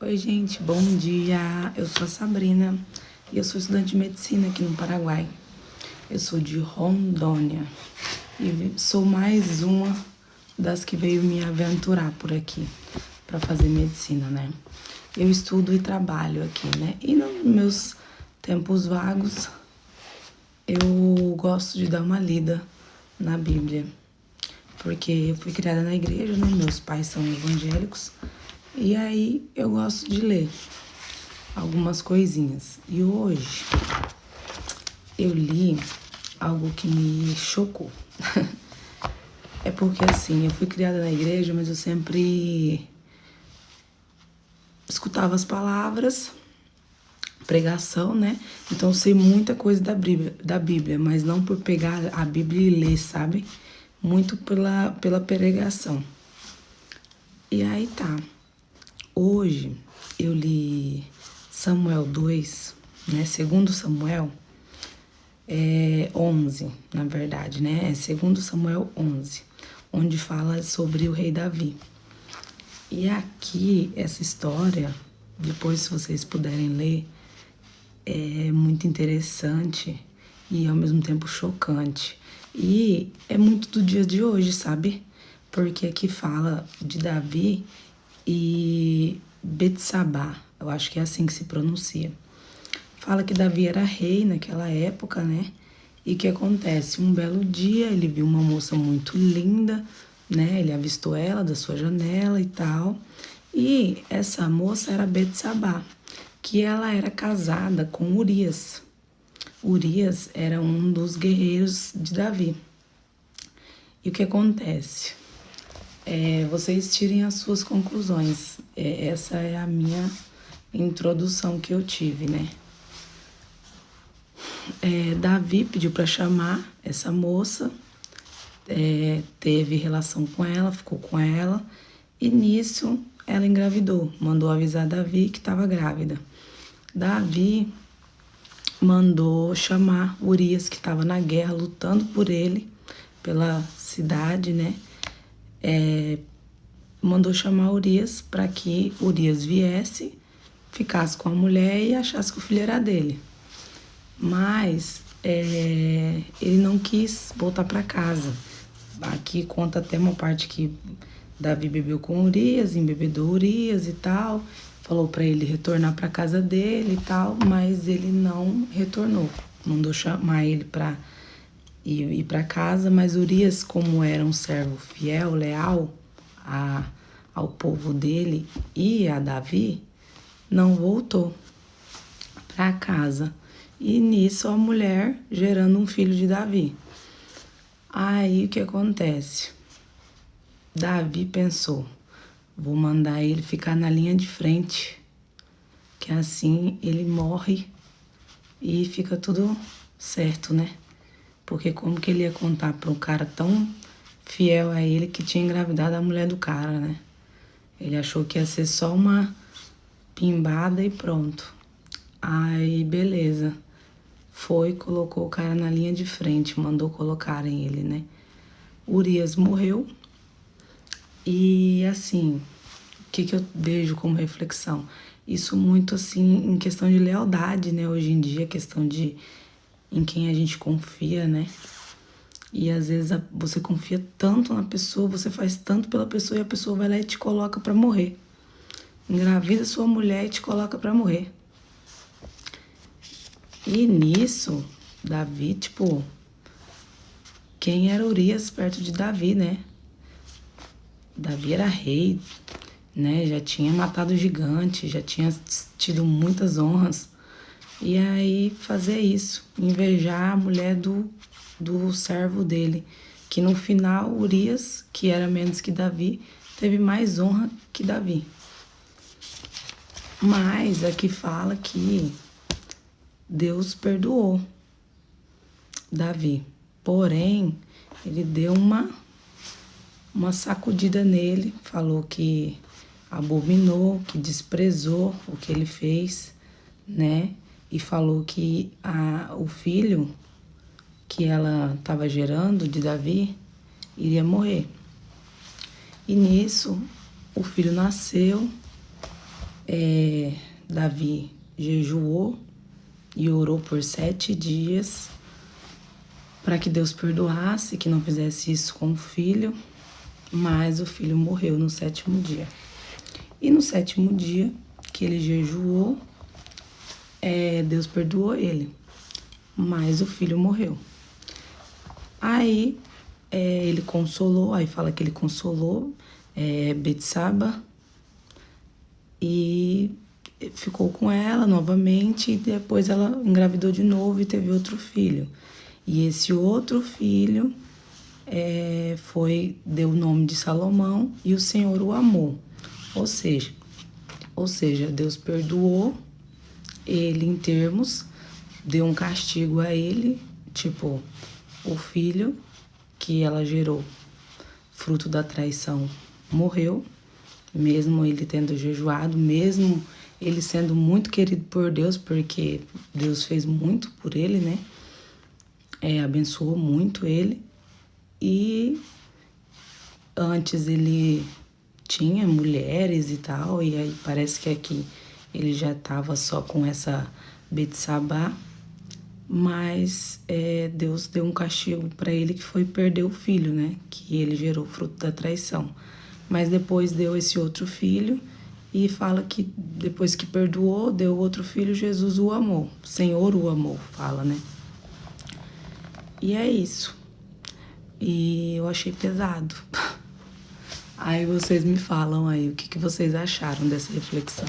Oi, gente, bom dia. Eu sou a Sabrina e eu sou estudante de medicina aqui no Paraguai. Eu sou de Rondônia e sou mais uma das que veio me aventurar por aqui para fazer medicina, né? Eu estudo e trabalho aqui, né? E nos meus tempos vagos, eu gosto de dar uma lida na Bíblia, porque eu fui criada na igreja, né? Meus pais são evangélicos. E aí eu gosto de ler algumas coisinhas. E hoje eu li algo que me chocou. É porque assim, eu fui criada na igreja, mas eu sempre escutava as palavras, pregação, né? Então eu sei muita coisa da Bíblia, mas não por pegar a Bíblia e ler, sabe? Muito pela pregação. E aí tá. Hoje eu li Samuel 2, né? Segundo Samuel 11, na verdade, né? É segundo Samuel 11, onde fala sobre o rei Davi. E aqui, essa história, depois se vocês puderem ler, é muito interessante e ao mesmo tempo chocante. E é muito do dia de hoje, sabe? Porque aqui fala de Davi e Betsabá, eu acho que é assim que se pronuncia. Fala que Davi era rei naquela época, né? E que acontece? Um belo dia ele viu uma moça muito linda, né? Ele avistou ela da sua janela e tal. E essa moça era Betsabá, que ela era casada com Urias. Urias era um dos guerreiros de Davi. E o que acontece? Vocês tirem as suas conclusões. Essa é a minha introdução que eu tive, né? Davi pediu para chamar essa moça, teve relação com ela, ficou com ela, e nisso ela engravidou, mandou avisar Davi que estava grávida. Davi mandou chamar Urias, que estava na guerra, lutando por ele, pela cidade, né? Mandou chamar Urias para que Urias viesse, ficasse com a mulher e achasse que o filho era dele. Mas ele não quis voltar para casa. Aqui conta até uma parte que Davi bebeu com Urias, embebedou Urias e tal, falou para ele retornar para casa dele e tal, mas ele não retornou. Mandou chamar ele para ir para casa, mas Urias, como era um servo fiel, leal ao povo dele e a Davi, não voltou para casa. E nisso a mulher gerando um filho de Davi. Aí o que acontece? Davi pensou, vou mandar ele ficar na linha de frente, que assim ele morre e fica tudo certo, né? Porque como que ele ia contar para um cara tão fiel a ele que tinha engravidado a mulher do cara, né? Ele achou que ia ser só uma pimbada e pronto. Aí, beleza. Foi, colocou o cara na linha de frente, mandou colocarem ele, né? Urias morreu. E, assim, o que eu vejo como reflexão? Isso muito, assim, em questão de lealdade, né? Hoje em dia, questão de em quem a gente confia, né? E às vezes você confia tanto na pessoa, você faz tanto pela pessoa e a pessoa vai lá e te coloca pra morrer. Engravida sua mulher e te coloca pra morrer. E nisso, Davi, tipo, quem era Urias perto de Davi, né? Davi era rei, né? Já tinha matado gigante, já tinha tido muitas honras. E aí fazer isso, invejar a mulher do servo dele, que no final Urias, que era menos que Davi, teve mais honra que Davi. Mas aqui fala que Deus perdoou Davi, porém ele deu uma sacudida nele, falou que abominou, que desprezou o que ele fez, né? E falou que o filho que ela estava gerando de Davi iria morrer. E nisso o filho nasceu, Davi jejuou e orou por 7 dias para que Deus perdoasse, que não fizesse isso com o filho, mas o filho morreu no 7º dia. E no 7º dia que ele jejuou, Deus perdoou ele, mas o filho morreu. Aí ele consolou, aí fala que ele consolou Betsaba e ficou com ela novamente, e depois ela engravidou de novo e teve outro filho. E esse outro filho deu o nome de Salomão, e o Senhor o amou. Ou seja, Deus perdoou ele em termos, deu um castigo a ele, tipo, o filho que ela gerou, fruto da traição, morreu, mesmo ele tendo jejuado, mesmo ele sendo muito querido por Deus, porque Deus fez muito por ele, né? Abençoou muito ele. E antes ele tinha mulheres e tal, e aí parece que aqui ele já estava só com essa Betsabá, mas Deus deu um castigo para ele, que foi perder o filho, né? Que ele gerou fruto da traição. Mas depois deu esse outro filho, e fala que depois que perdoou, deu outro filho, Jesus o amou. O Senhor o amou, fala, né? E é isso. E eu achei pesado. Aí vocês me falam aí o que vocês acharam dessa reflexão.